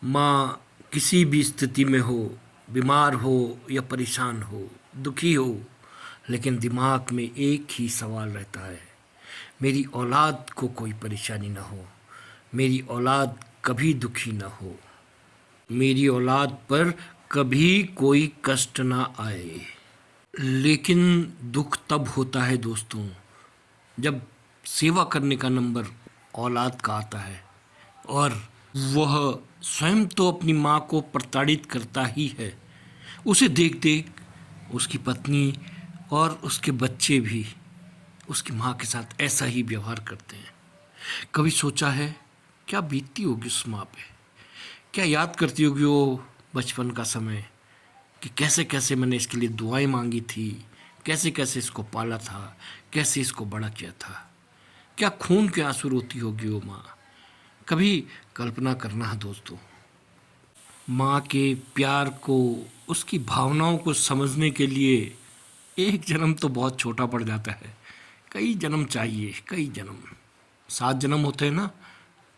माँ किसी भी स्थिति में हो, बीमार हो या परेशान हो, दुखी हो, लेकिन दिमाग में एक ही सवाल रहता है, मेरी औलाद को कोई परेशानी ना हो, मेरी औलाद कभी दुखी ना हो, मेरी औलाद पर कभी कोई कष्ट ना आए। लेकिन दुख तब होता है दोस्तों, जब सेवा करने का नंबर औलाद का आता है और वह स्वयं तो अपनी माँ को प्रताड़ित करता ही है, उसे देख देख उसकी पत्नी और उसके बच्चे भी उसकी माँ के साथ ऐसा ही व्यवहार करते हैं। कभी सोचा है क्या बीतती होगी उस माँ पे, क्या याद करती होगी वो बचपन का समय कि कैसे कैसे मैंने इसके लिए दुआएं मांगी थी, कैसे कैसे इसको पाला था, कैसे इसको बड़ा किया था। क्या खून के आंसू रोती होगी वो माँ। कभी कल्पना करना है दोस्तों, माँ के प्यार को, उसकी भावनाओं को समझने के लिए एक जन्म तो बहुत छोटा पड़ जाता है। कई जन्म चाहिए, कई जन्म, 7 जन्म होते हैं ना,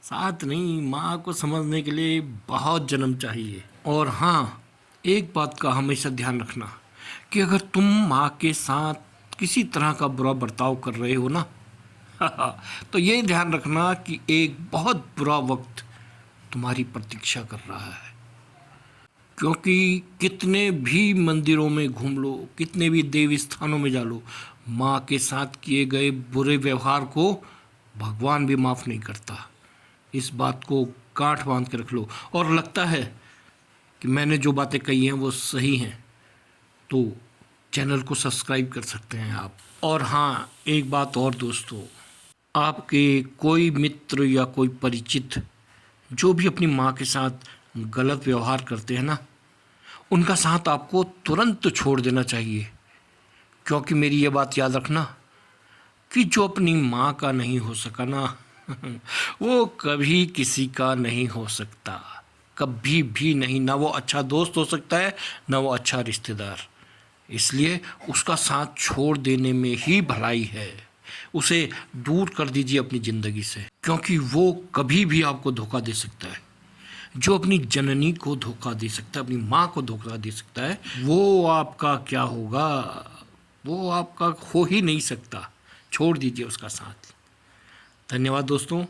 7 नहीं, माँ को समझने के लिए बहुत जन्म चाहिए। और हाँ, एक बात का हमेशा ध्यान रखना कि अगर तुम माँ के साथ किसी तरह का बुरा बर्ताव कर रहे हो ना तो ये ध्यान रखना कि एक बहुत बुरा वक्त तुम्हारी प्रतीक्षा कर रहा है। क्योंकि कितने भी मंदिरों में घूम लो, कितने भी देवी स्थानों में जा लो, माँ के साथ किए गए बुरे व्यवहार को भगवान भी माफ़ नहीं करता। इस बात को गांठ बांध के रख लो। और लगता है कि मैंने जो बातें कही हैं वो सही हैं, तो चैनल को सब्सक्राइब कर सकते हैं आप। और हाँ, एक बात और दोस्तों, आपके कोई मित्र या कोई परिचित जो भी अपनी माँ के साथ गलत व्यवहार करते हैं ना, उनका साथ आपको तुरंत छोड़ देना चाहिए। क्योंकि मेरी ये बात याद रखना कि जो अपनी माँ का नहीं हो सका ना वो कभी किसी का नहीं हो सकता, कभी भी नहीं। ना वो अच्छा दोस्त हो सकता है, ना वो अच्छा रिश्तेदार। इसलिए उसका साथ छोड़ देने में ही भलाई है। उसे दूर कर दीजिए अपनी ज़िंदगी से, क्योंकि वो कभी भी आपको धोखा दे सकता है। जो अपनी जननी को धोखा दे सकता है, अपनी माँ को धोखा दे सकता है, वो आपका क्या होगा, वो आपका हो ही नहीं सकता। छोड़ दीजिए उसका साथ। धन्यवाद दोस्तों,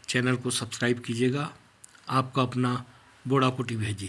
चैनल को सब्सक्राइब कीजिएगा। आपका अपना बूढ़ा कुटी भेजी।